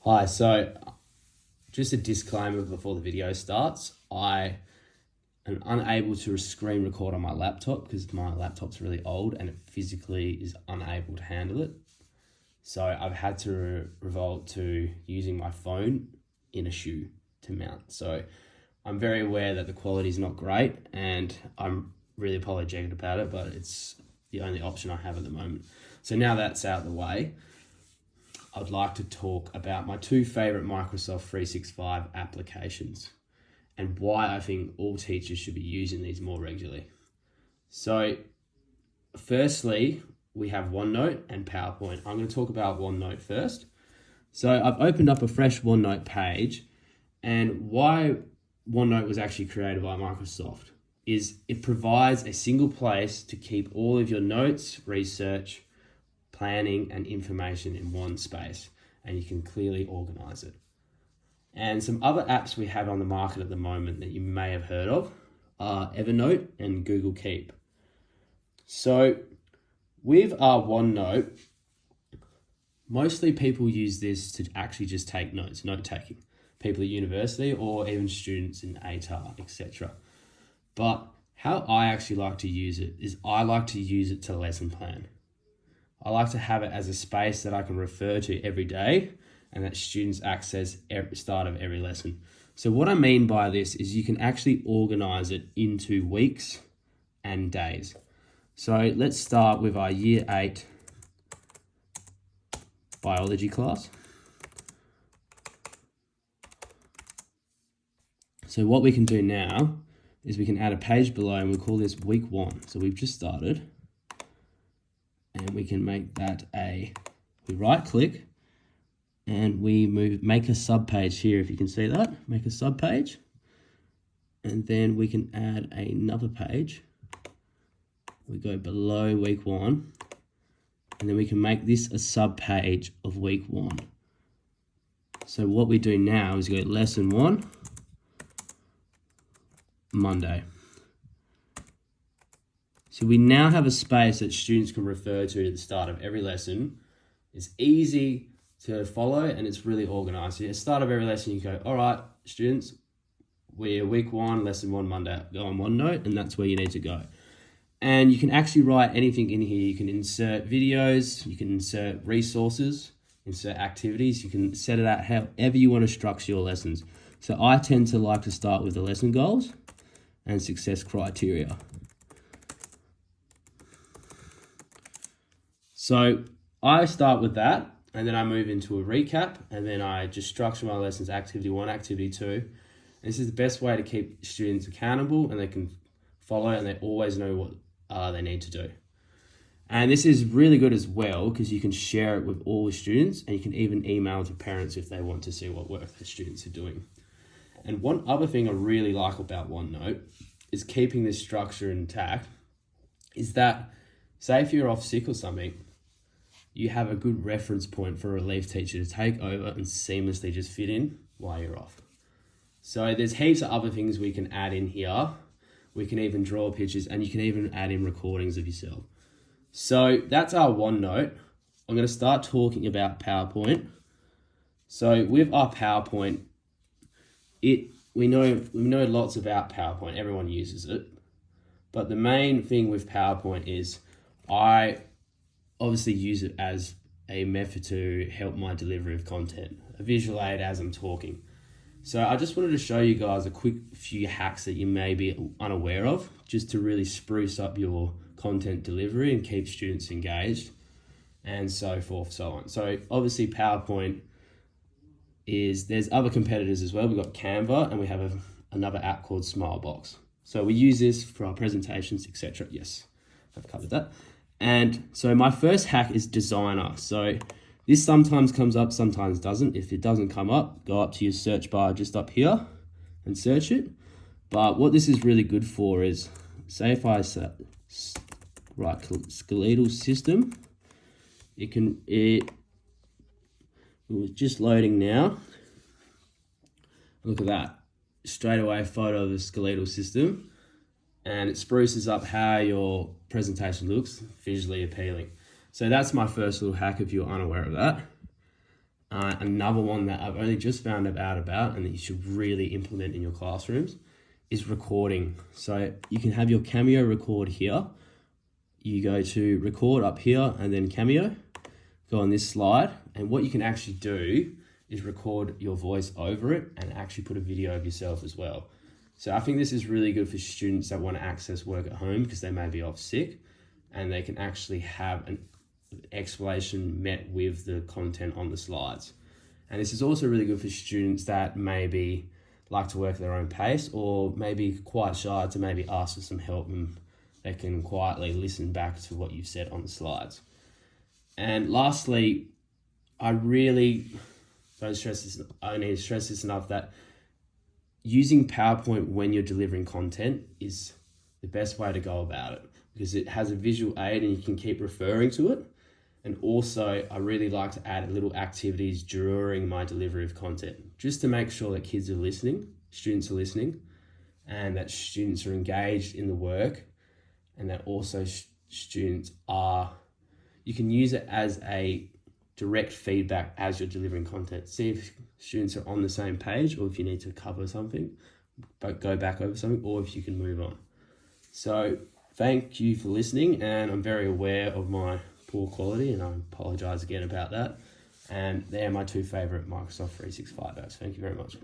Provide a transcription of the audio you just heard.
Hi, so just a disclaimer before the video starts. I am unable to screen record on my laptop because my laptop's really old and it physically is unable to handle it. So I've had to revert to using my phone in a shoe to mount. So I'm very aware that the quality is not great and I'm really apologetic about it, but it's the only option I have at the moment. So now that's out of the way, I'd like to talk about my two favorite Microsoft 365 applications and why I think all teachers should be using these more regularly. So firstly, we have OneNote and PowerPoint. I'm going to talk about OneNote first. So I've opened up a fresh OneNote page, and why OneNote was actually created by Microsoft is it provides a single place to keep all of your notes, research, planning and information in one space, and you can clearly organize it. And some other apps we have on the market at the moment that you may have heard of are Evernote and Google Keep. So with our OneNote, mostly people use this to actually just take notes, note taking, people at university or even students in ATAR, etc. But how I actually like to use it is I like to use it to lesson plan. I like to have it as a space that I can refer to every day and that students access at the start of every lesson. So what I mean by this is you can actually organize it into weeks and days. So let's start with our Year 8 biology class. So what we can do now is we can add a page below and we'll call this week 1. So we've just started. And we can make that we right click and we make a sub page here. If you can see that, make a sub page. And then we can add another page. We go below week 1 and then we can make this a sub page of week 1. So what we do now is go lesson 1, Monday. So we now have a space that students can refer to at the start of every lesson. It's easy to follow and it's really organized. So at the start of every lesson, you go, all right, students, we're week 1, lesson 1, Monday. Go on OneNote and that's where you need to go. And you can actually write anything in here. You can insert videos, you can insert resources, insert activities. You can set it out however you want to structure your lessons. So I tend to like to start with the lesson goals and success criteria. So I start with that and then I move into a recap and then I just structure my lessons, activity 1, activity 2. And this is the best way to keep students accountable and they can follow and they always know what they need to do. And this is really good as well because you can share it with all the students and you can even email to parents if they want to see what work their students are doing. And one other thing I really like about OneNote is keeping this structure intact is that, say if you're off sick or something, you have a good reference point for a relief teacher to take over and seamlessly just fit in while you're off. So there's heaps of other things we can add in here. We can even draw pictures and you can even add in recordings of yourself. So that's our OneNote. I'm going to start talking about PowerPoint. So with our PowerPoint, we know lots about PowerPoint. Everyone uses it. But the main thing with PowerPoint is I obviously use it as a method to help my delivery of content, a visual aid as I'm talking. So I just wanted to show you guys a quick few hacks that you may be unaware of, just to really spruce up your content delivery and keep students engaged and so forth, so on. So obviously PowerPoint there's other competitors as well. We've got Canva and we have another app called Smilebox. So we use this for our presentations, etc. Yes, I've covered that. And so my first hack is Designer. So this sometimes comes up, sometimes doesn't. If it doesn't come up, go up to your search bar just up here and search it. But what this is really good for is, say if I write skeletal system, it was just loading now. Look at that. Straight away a photo of the skeletal system. And it spruces up how your presentation looks, visually appealing. So that's my first little hack if you're unaware of that. Another one that I've only just found out about and that you should really implement in your classrooms is recording. So you can have your Cameo record here. You go to record up here and then Cameo, go on this slide. And what you can actually do is record your voice over it and actually put a video of yourself as well. So I think this is really good for students that want to access work at home because they may be off sick, and they can actually have an explanation met with the content on the slides. And this is also really good for students that maybe like to work at their own pace or maybe quite shy to maybe ask for some help, and they can quietly listen back to what you've said on the slides. And lastly, I really don't stress this, I need to stress this enough that using PowerPoint when you're delivering content is the best way to go about it, because it has a visual aid and you can keep referring to it. And also, I really like to add little activities during my delivery of content, just to make sure that kids are listening, students are listening, and that students are engaged in the work, and that also students are, you can use it as a direct feedback as you're delivering content. See if students are on the same page, or if you need to cover something, but go back over something, or if you can move on. So thank you for listening, and I'm very aware of my poor quality, and I apologize again about that. And they're my two favorite Microsoft 365 apps. Thank you very much.